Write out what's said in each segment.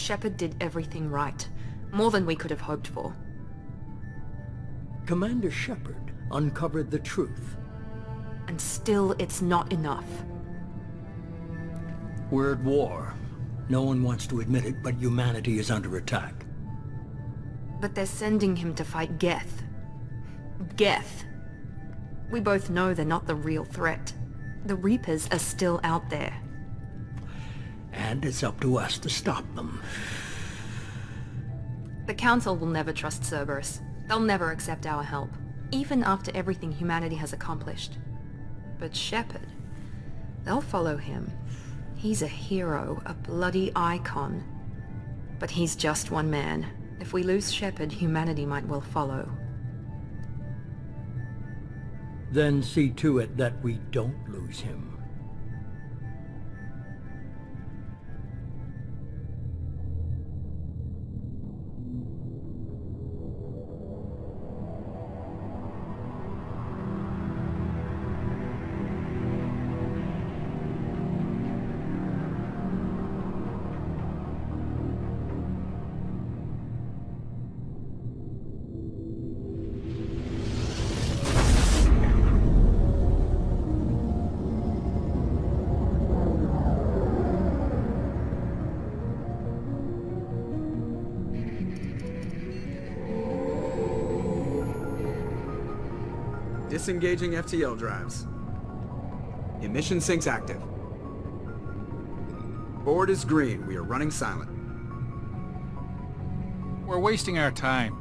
Shepard did everything right. More than we could have hoped for. Commander Shepard uncovered the truth. And still, it's not enough. We're at war. No one wants to admit it, but humanity is under attack. But they're sending him to fight Geth. Geth. We both know they're not the real threat. The Reapers are still out there. And it's up to us to stop them. The Council will never trust Cerberus. They'll never accept our help, even after everything humanity has accomplished. But Shepard, they'll follow him. He's a hero, a bloody icon. But he's just one man. If we lose Shepard, humanity might well follow. Then see to it that we don't lose him. Disengaging FTL drives. Emission sinks active. Board is green. We are running silent. We're wasting our time.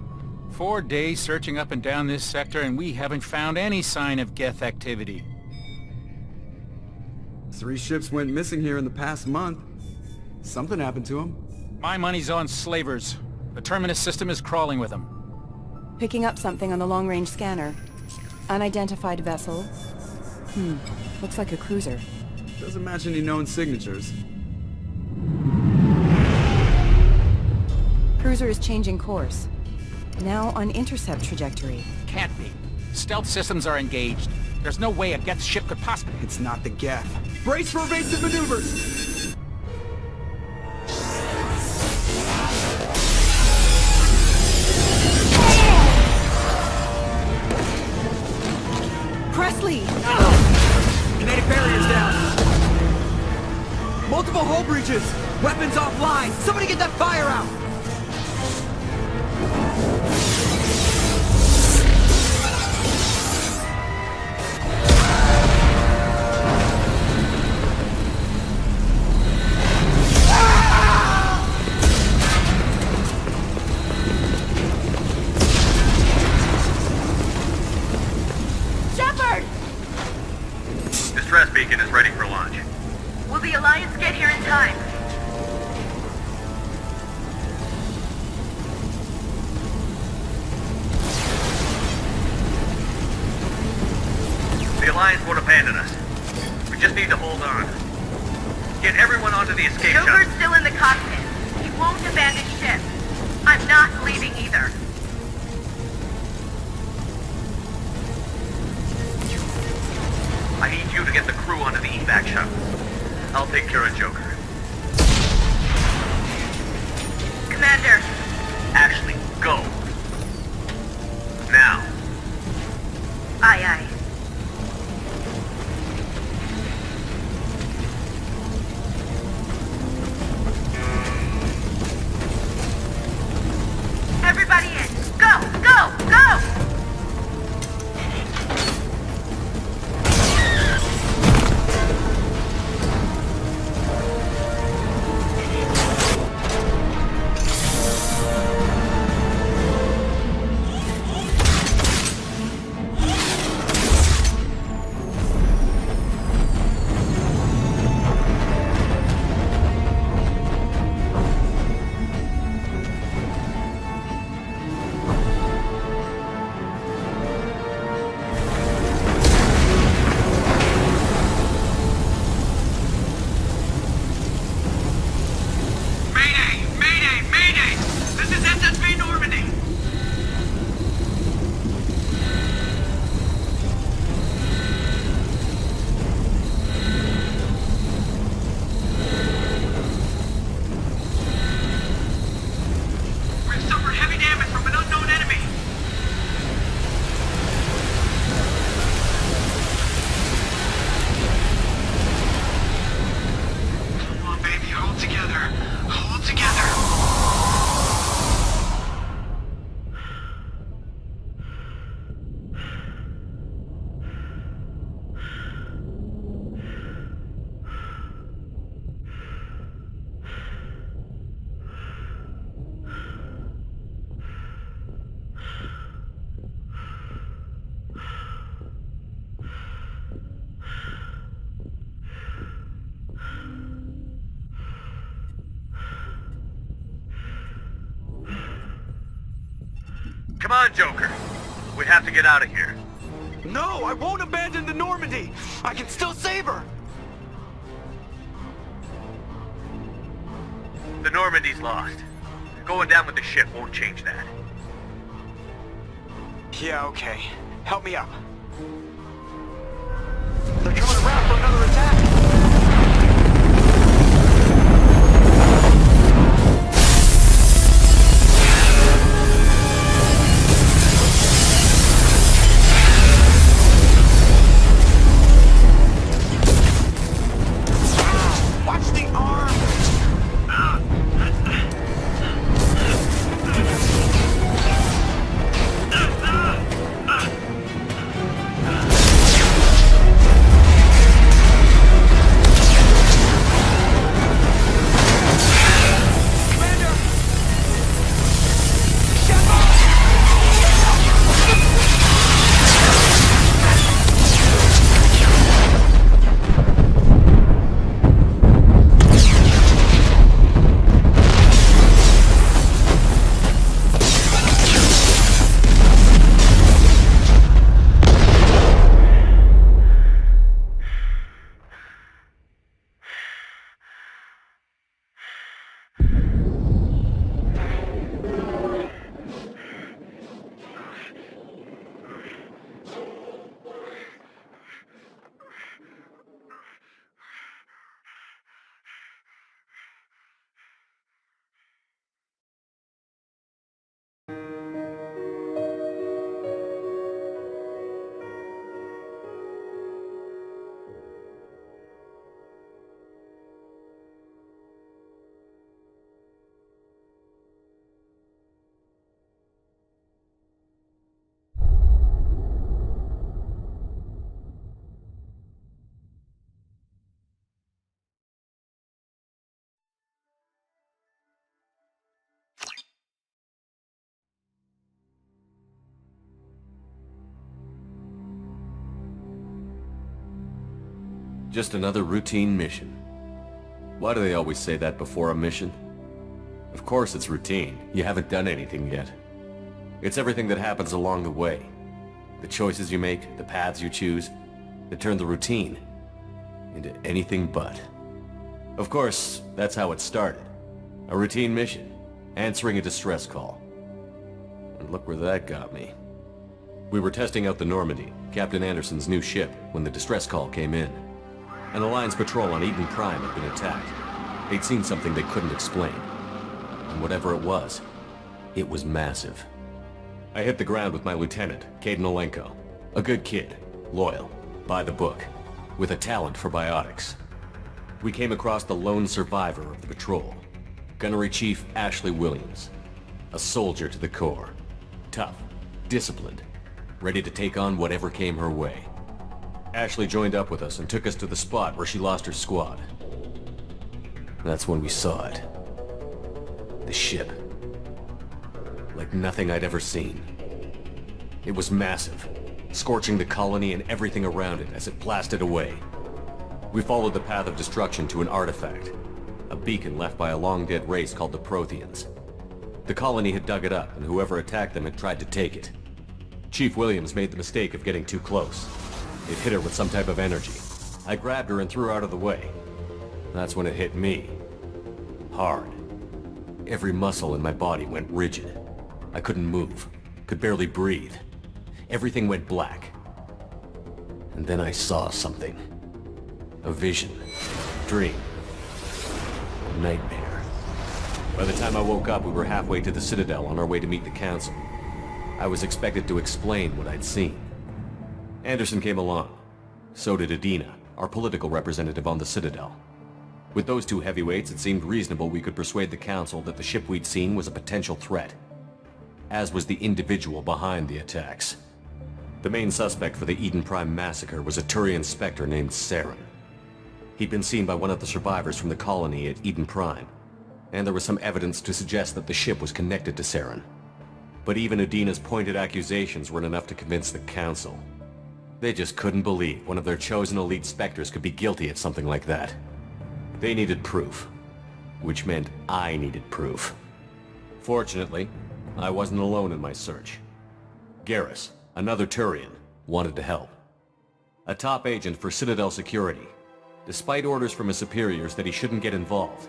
4 days searching up and down this sector and we haven't found any sign of Geth activity. 3 ships went missing here in the past month. Something happened to them. My money's on slavers. The Terminus system is crawling with them. Picking up something on the long-range scanner. Unidentified vessel. Looks like a cruiser. Doesn't match any known signatures. Cruiser is changing course. Now on intercept trajectory. Can't be. Stealth systems are engaged. There's no way a Geth ship could possibly... It's not the Geth. Brace for evasive maneuvers! Presley! Kinetic barriers down! Multiple hull breaches! Weapons offline! Somebody get that fire out! Distress beacon is ready for launch. Will the Alliance get here in time? The Alliance won't abandon us. We just need to hold on. Get everyone onto the escape shuttle. Joker's still in the cockpit. He won't abandon ship. I'm not leaving either. I need you to get the crew onto the evac shuttle. I'll take care of Joker. Commander. Ashley, go. Now. Aye, aye. Everybody in. Go, go, go! Come on, Joker. We have to get out of here. No, I won't abandon the Normandy! I can still save her! The Normandy's lost. Going down with the ship won't change that. Yeah, okay. Help me up. They're coming around for another attack! Just another routine mission. Why do they always say that before a mission? Of course it's routine. You haven't done anything yet. It's everything that happens along the way. The choices you make, the paths you choose, that turn the routine into anything but. Of course, that's how it started. A routine mission, answering a distress call. And look where that got me. We were testing out the Normandy, Captain Anderson's new ship, when the distress call came in. An Alliance patrol on Eden Prime had been attacked. They'd seen something they couldn't explain. And whatever it was massive. I hit the ground with my lieutenant, Caden Olenko. A good kid, loyal, by the book, with a talent for biotics. We came across the lone survivor of the patrol, Gunnery Chief Ashley Williams. A soldier to the core. Tough, disciplined, ready to take on whatever came her way. Ashley joined up with us and took us to the spot where she lost her squad. That's when we saw it. The ship. Like nothing I'd ever seen. It was massive, scorching the colony and everything around it as it blasted away. We followed the path of destruction to an artifact, a beacon left by a long-dead race called the Protheans. The colony had dug it up, and whoever attacked them had tried to take it. Chief Williams made the mistake of getting too close. It hit her with some type of energy. I grabbed her and threw her out of the way. That's when it hit me. Hard. Every muscle in my body went rigid. I couldn't move, could barely breathe. Everything went black. And then I saw something. A vision. Dream. A nightmare. By the time I woke up, we were halfway to the Citadel on our way to meet the Council. I was expected to explain what I'd seen. Anderson came along. So did Adina, our political representative on the Citadel. With those two heavyweights, it seemed reasonable we could persuade the Council that the ship we'd seen was a potential threat. As was the individual behind the attacks. The main suspect for the Eden Prime massacre was a Turian Spectre named Saren. He'd been seen by one of the survivors from the colony at Eden Prime, and there was some evidence to suggest that the ship was connected to Saren. But even Adina's pointed accusations weren't enough to convince the Council. They just couldn't believe one of their chosen elite Spectres could be guilty of something like that. They needed proof, which meant I needed proof. Fortunately, I wasn't alone in my search. Garrus, another Turian, wanted to help. A top agent for Citadel Security. Despite orders from his superiors that he shouldn't get involved,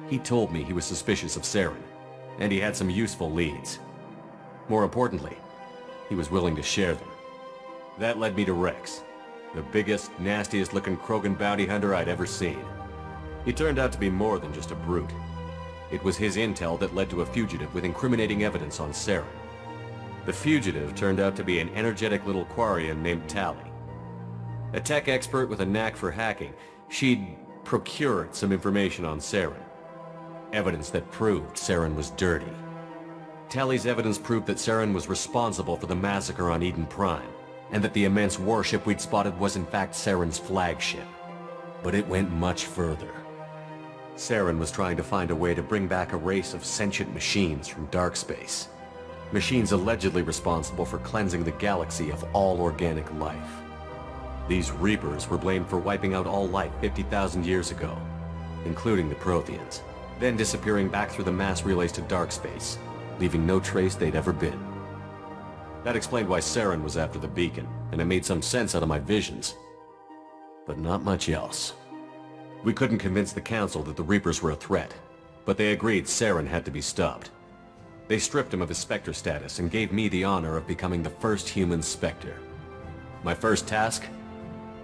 he told me he was suspicious of Saren, and he had some useful leads. More importantly, he was willing to share them. That led me to Rex, the biggest, nastiest-looking Krogan bounty hunter I'd ever seen. He turned out to be more than just a brute. It was his intel that led to a fugitive with incriminating evidence on Saren. The fugitive turned out to be an energetic little Quarian named Tali. A tech expert with a knack for hacking, she'd procured some information on Saren. Evidence that proved Saren was dirty. Tali's evidence proved that Saren was responsible for the massacre on Eden Prime, and that the immense warship we'd spotted was in fact Saren's flagship. But it went much further. Saren was trying to find a way to bring back a race of sentient machines from dark space. Machines allegedly responsible for cleansing the galaxy of all organic life. These Reapers were blamed for wiping out all life 50,000 years ago, including the Protheans, then disappearing back through the mass relays to dark space, leaving no trace they'd ever been. That explained why Saren was after the beacon, and it made some sense out of my visions. But not much else. We couldn't convince the Council that the Reapers were a threat, but they agreed Saren had to be stopped. They stripped him of his Spectre status and gave me the honor of becoming the first human Spectre. My first task?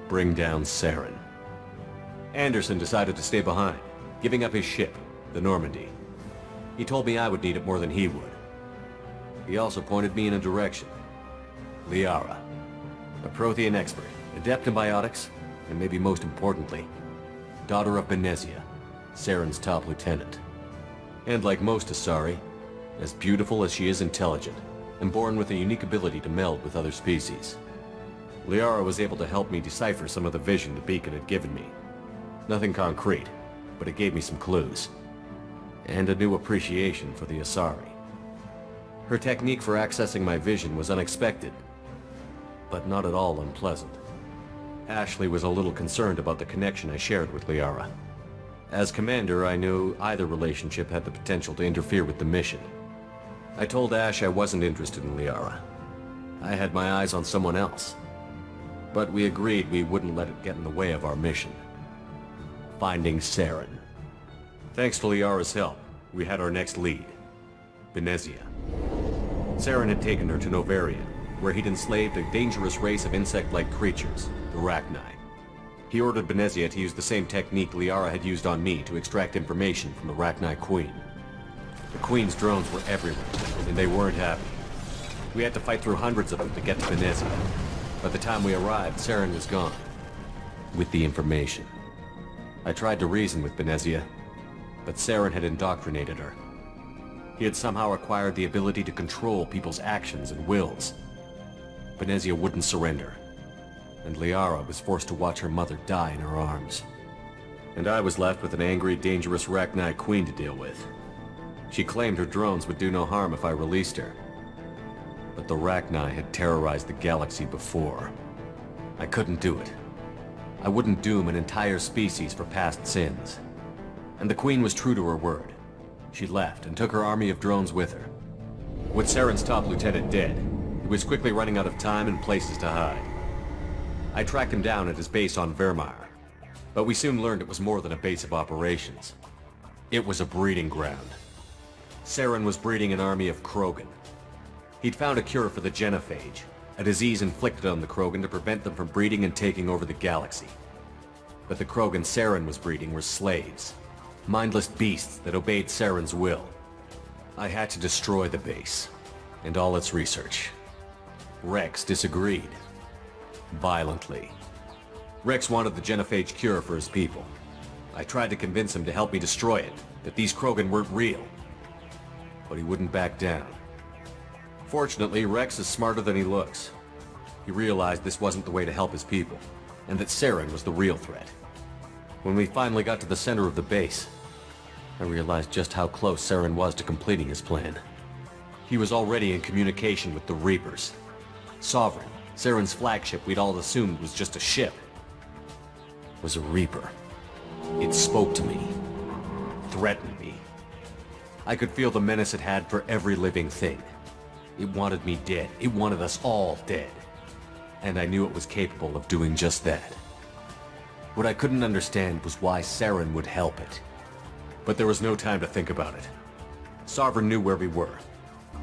Bring down Saren. Anderson decided to stay behind, giving up his ship, the Normandy. He told me I would need it more than he would. He also pointed me in a direction. Liara, a Prothean expert, adept in biotics, and maybe most importantly, daughter of Benezia, Saren's top lieutenant. And like most Asari, as beautiful as she is intelligent, and born with a unique ability to meld with other species. Liara was able to help me decipher some of the vision the beacon had given me. Nothing concrete, but it gave me some clues. And a new appreciation for the Asari. Her technique for accessing my vision was unexpected, but not at all unpleasant. Ashley was a little concerned about the connection I shared with Liara. As commander, I knew either relationship had the potential to interfere with the mission. I told Ash I wasn't interested in Liara. I had my eyes on someone else. But we agreed we wouldn't let it get in the way of our mission. Finding Saren. Thanks to Liara's help, we had our next lead. Benezia. Saren had taken her to Novarian, where he'd enslaved a dangerous race of insect-like creatures, the Rachni. He ordered Benezia to use the same technique Liara had used on me to extract information from the Rachni Queen. The Queen's drones were everywhere, and they weren't happy. We had to fight through hundreds of them to get to Benezia. By the time we arrived, Saren was gone. With the information. I tried to reason with Benezia, but Saren had indoctrinated her. He had somehow acquired the ability to control people's actions and wills. Benezia wouldn't surrender, and Liara was forced to watch her mother die in her arms. And I was left with an angry, dangerous Rachni Queen to deal with. She claimed her drones would do no harm if I released her. But the Rachni had terrorized the galaxy before. I couldn't do it. I wouldn't doom an entire species for past sins. And the Queen was true to her word. She left and took her army of drones with her. With Saren's top lieutenant dead, he was quickly running out of time and places to hide. I tracked him down at his base on Vermeer, but we soon learned it was more than a base of operations. It was a breeding ground. Saren was breeding an army of Krogan. He'd found a cure for the genophage, a disease inflicted on the Krogan to prevent them from breeding and taking over the galaxy. But the Krogan Saren was breeding were slaves, mindless beasts that obeyed Saren's will. I had to destroy the base, and all its research. Rex disagreed. Violently. Rex wanted the genophage cure for his people. I tried to convince him to help me destroy it, that these Krogan weren't real. But he wouldn't back down. Fortunately, Rex is smarter than he looks. He realized this wasn't the way to help his people, and that Saren was the real threat. When we finally got to the center of the base, I realized just how close Saren was to completing his plan. He was already in communication with the Reapers. Sovereign, Saren's flagship we'd all assumed was just a ship, was a Reaper. It spoke to me, threatened me. I could feel the menace it had for every living thing. It wanted me dead. It wanted us all dead. And I knew it was capable of doing just that. What I couldn't understand was why Saren would help it. But there was no time to think about it. Sovereign knew where we were.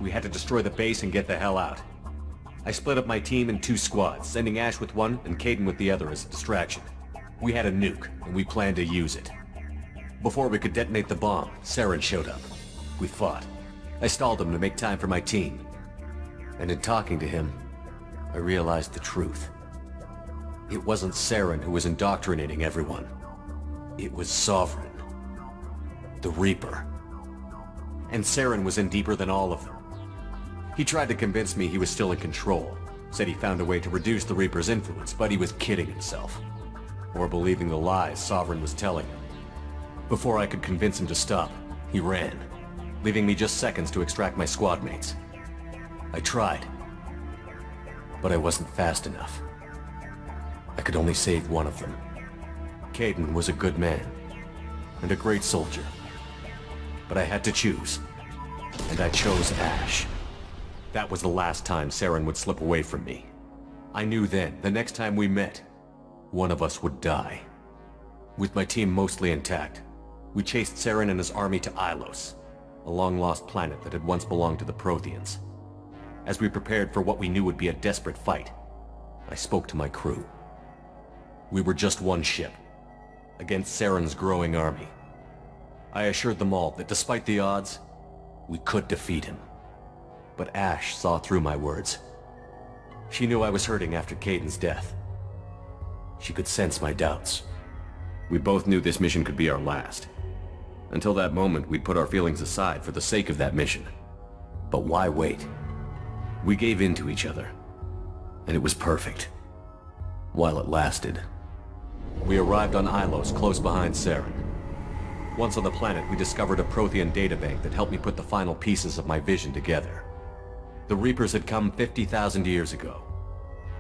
We had to destroy the base and get the hell out. I split up my team in 2 squads, sending Ash with one and Caden with the other as a distraction. We had a nuke, and we planned to use it. Before we could detonate the bomb, Saren showed up. We fought. I stalled him to make time for my team. And in talking to him, I realized the truth. It wasn't Saren who was indoctrinating everyone. It was Sovereign. The Reaper. And Saren was in deeper than all of them. He tried to convince me he was still in control. Said he found a way to reduce the Reaper's influence, but he was kidding himself. Or believing the lies Sovereign was telling him. Before I could convince him to stop, he ran, leaving me just seconds to extract my squad mates. I tried, but I wasn't fast enough. I could only save one of them. Caden was a good man, and a great soldier. But I had to choose, and I chose Ash. That was the last time Saren would slip away from me. I knew then, the next time we met, one of us would die. With my team mostly intact, we chased Saren and his army to Ilos, a long-lost planet that had once belonged to the Protheans. As we prepared for what we knew would be a desperate fight, I spoke to my crew. We were just one ship, against Saren's growing army. I assured them all that despite the odds, we could defeat him. But Ash saw through my words. She knew I was hurting after Caden's death. She could sense my doubts. We both knew this mission could be our last. Until that moment, we'd put our feelings aside for the sake of that mission. But why wait? We gave in to each other, and it was perfect. While it lasted. We arrived on Ilos, close behind Saren. Once on the planet, we discovered a Prothean databank that helped me put the final pieces of my vision together. The Reapers had come 50,000 years ago,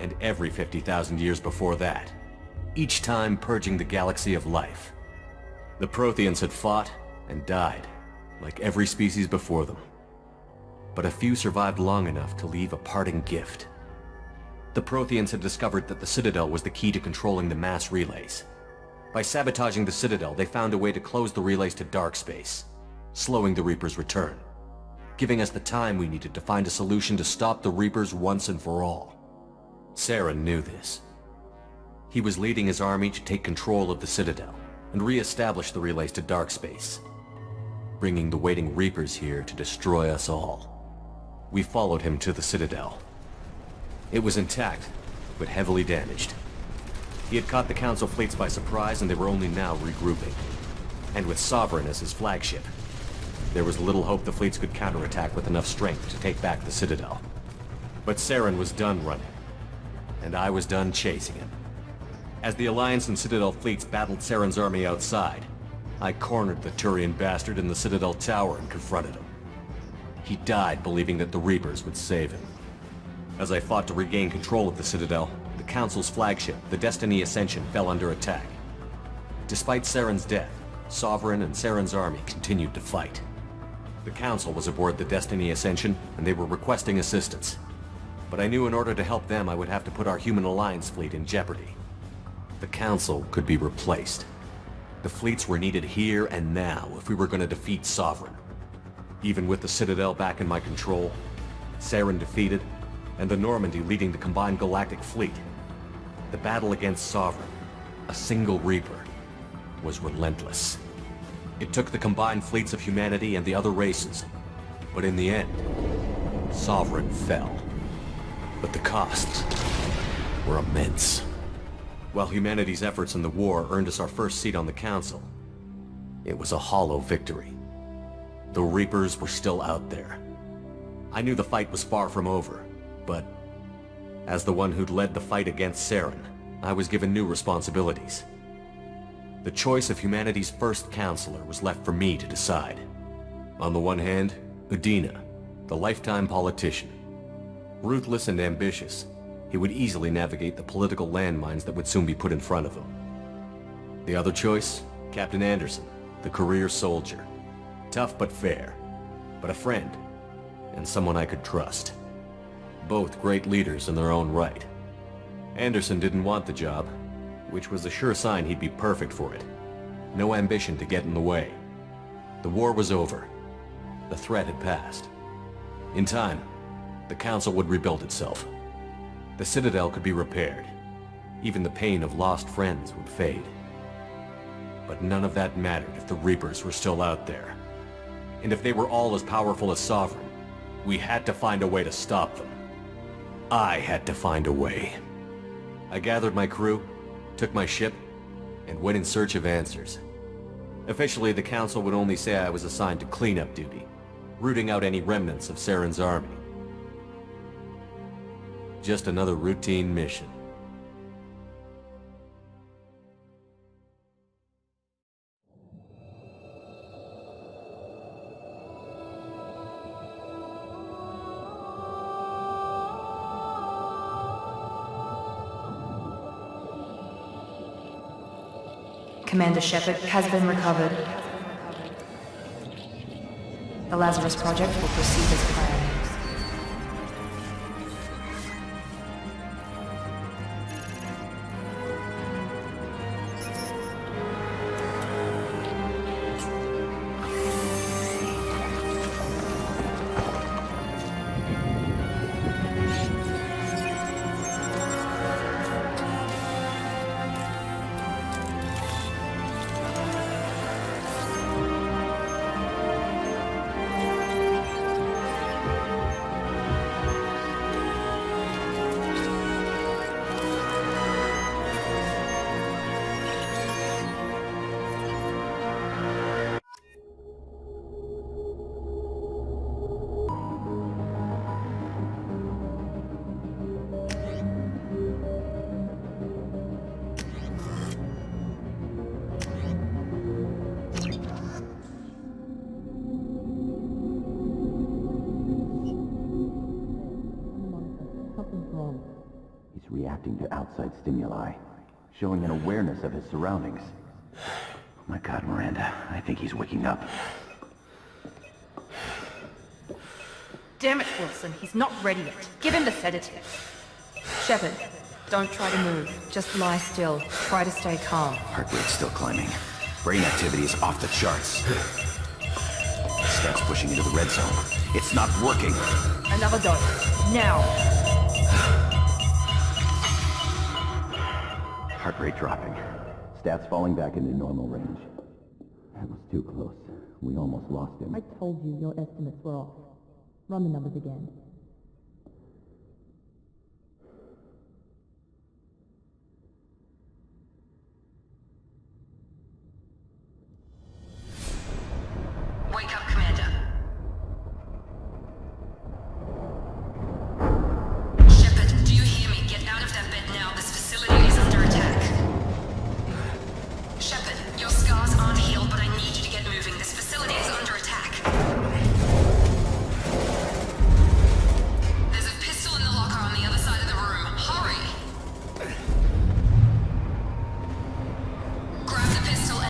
and every 50,000 years before that, each time purging the galaxy of life. The Protheans had fought and died, like every species before them. But a few survived long enough to leave a parting gift. The Protheans had discovered that the Citadel was the key to controlling the mass relays. By sabotaging the Citadel, they found a way to close the relays to dark space, slowing the Reapers' return, giving us the time we needed to find a solution to stop the Reapers once and for all. Saren knew this. He was leading his army to take control of the Citadel and re-establish the relays to dark space, bringing the waiting Reapers here to destroy us all. We followed him to the Citadel. It was intact, but heavily damaged. He had caught the Council fleets by surprise, and they were only now regrouping. And with Sovereign as his flagship, there was little hope the fleets could counterattack with enough strength to take back the Citadel. But Saren was done running, and I was done chasing him. As the Alliance and Citadel fleets battled Saren's army outside, I cornered the Turian bastard in the Citadel tower and confronted him. He died believing that the Reapers would save him. As I fought to regain control of the Citadel, the Council's flagship, the Destiny Ascension, fell under attack. Despite Saren's death, Sovereign and Saren's army continued to fight. The Council was aboard the Destiny Ascension, and they were requesting assistance. But I knew in order to help them, I would have to put our human alliance fleet in jeopardy. The Council could be replaced. The fleets were needed here and now if we were going to defeat Sovereign. Even with the Citadel back in my control, Saren defeated, and the Normandy leading the combined galactic fleet, the battle against Sovereign, a single Reaper, was relentless. It took the combined fleets of humanity and the other races, but in the end, Sovereign fell. But the costs were immense. While humanity's efforts in the war earned us our first seat on the Council, it was a hollow victory. The Reapers were still out there. I knew the fight was far from over, but as the one who'd led the fight against Saren, I was given new responsibilities. The choice of humanity's first counselor was left for me to decide. On the one hand, Udina, the lifetime politician. Ruthless and ambitious, he would easily navigate the political landmines that would soon be put in front of him. The other choice, Captain Anderson, the career soldier. Tough but fair, but a friend, and someone I could trust. Both great leaders in their own right. Anderson didn't want the job, which was a sure sign he'd be perfect for it. No ambition to get in the way. The war was over. The threat had passed. In time, the Council would rebuild itself. The Citadel could be repaired. Even the pain of lost friends would fade. But none of that mattered if the Reapers were still out there. And if they were all as powerful as Sovereign, we had to find a way to stop them. I had to find a way. I gathered my crew, took my ship, and went in search of answers. Officially, the Council would only say I was assigned to cleanup duty, rooting out any remnants of Saren's army. Just another routine mission. Commander Shepard has been recovered. The Lazarus Project will proceed as planned. He's reacting to outside stimuli, showing an awareness of his surroundings. Oh my God, Miranda, I think he's waking up. Damn it, Wilson, he's not ready yet. Give him the sedative. Shepard, don't try to move. Just lie still. Try to stay calm. Heart rate's still climbing. Brain activity is off the charts. Scout's pushing into the red zone. It's not working. Another dose. Now. Heart rate dropping. Stats falling back into normal range. That was too close. We almost lost him. I told you your estimates were off. Run the numbers again.